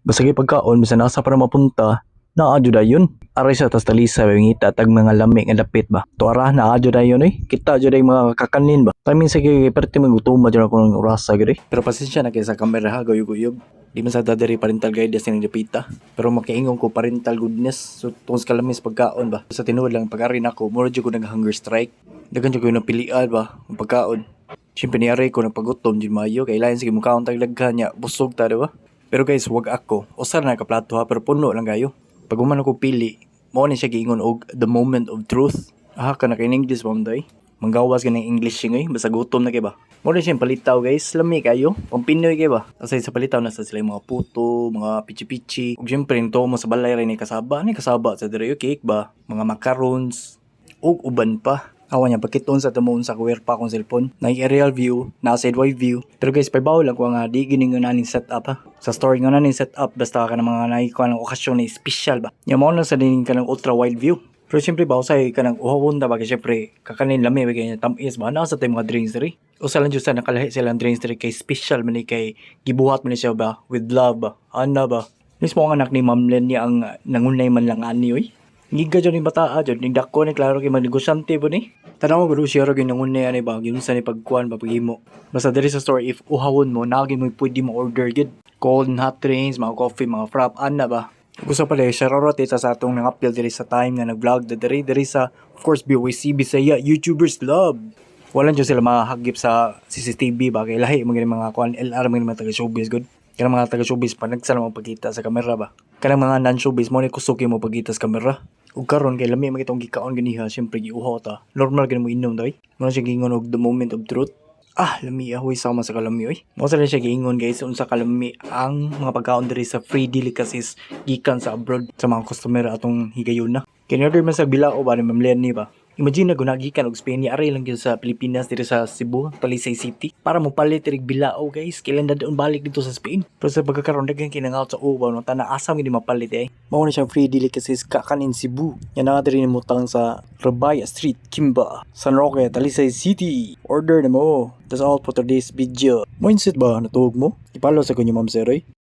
Basta kay pagkaon bisan asa para mapunta, naadyo dayon. Aray sa tas talisa ngita tag mga lami nga dapit ba. Tuara naadyo dayon Kita jud ay mga kakanin ba. Tamin sa kay perti magutuma jud ako ng orasa gid. Pero pasensya na kay sa camera ha guyog-guyog. Di man sa dadari parental guidance ni dapita. Pero makaingon ko parental goodness. So tungod sa kalamis pagkaon ba. Sa tinuod lang pag-ari nako, mura jud ko nag-hunger strike. Dagan jud ko napilian ba ang pagkaon. Siyempre niari ko nagpagutom jud mayo kay lain sige mukaon tag daghan nya busog ta diba. Pero guys, wag ako. Usa na kaplato ha pero puno lang kayo. Pag uman ako pili, mao ni siya giingon og the moment of truth. Ka na kay English mom day. Manggawas ka ng English ngay, basta gutom na kay ba. Mo rin siyang palitaw guys, lami kayo. Pang Pinoy kay ba. Kasi sa palitaw nasa sila yung mga puto, mga pichi-pichi. Ug syempre nito mo sa balay rin ni kasaba sa dire cake ba, mga macarons ug uban pa. Awan niya pagkiton sa tumon sa kuwer pa akong cellphone. Na aerial view, na sideway view. Pero guys, paibaw lang ko nga di gining nga naning setup ha. Sa story nga naning setup basta ka ng mga naikuha ng okasyon na special ba. Nya mo lang sa dining ka ng ultra wide view. Pero siyempre ba usay ka ng uhawon da bagay siyempre kakanin lami bagay niya tamis ba na sa tay mga drinks diri. Usa lang jud sa nakalahi silang drinks diri kay special man ni kay gibuhat man ni siya ba with love ba. Ana ba. Mismo ang anak ni Ma'am Len niya ang nangunay man lang ani oy. Giga jud ni bataa jud ning dako ni klaro kay magnegosyante po ni. Tanaw gud siya ra gyud nangunay ani ba ginsa ni pagkuan ba paghimo. Basta diri sa store if uhawon mo nagi mo pwede mo order gid. Cold and hot drinks, mga coffee, mga frap ana ba. Gusto pala siya rorot sa atong nang-upload diri sa time nga nag-vlog diri sa of course BYC Bisaya YouTubers Club. Wala jud sila mahagip sa CCTV ba kay lahi mga kuan LR mga taga showbiz good. Kanang mga taga showbiz pa nagsala mo pagkita sa kamera ba. Kanang mga non-showbiz mo ni kusuki mo pagkita sa kamera. Ug karon kay lami magitong gikaon ganiha syempre giuhaw ta. Normal gani mo inom day. Mo siya gingon og the moment of truth. Lami ahoy sama sa kalami oy. Mo sa siya giingon guys unsa kalami ang mga pagkaon diri sa free delicacies gikan sa abroad sa mga customer atong higayon na. Kini-order man sa bilao ba ni Ma'am Lenny ba. Imagine na gunagikan og Spain ni aray lang gyud sa Pilipinas diri sa Cebu, Talisay City para mo palit diri bilao guys. Kailan dadon balik dito sa Spain. Pero sa pagkakaroon daghan kinangaw sa ubaw no tana asam gid mapalit Mao na siyang free delicacies kakanin Cebu. Yan na diri ni mutang sa Rabaya Street, Kimba, San Roque, Talisay City. Order na mo. That's all for today's video. Mindset ba natuog mo? Ipalo sa kunyo Ma'am Seroy.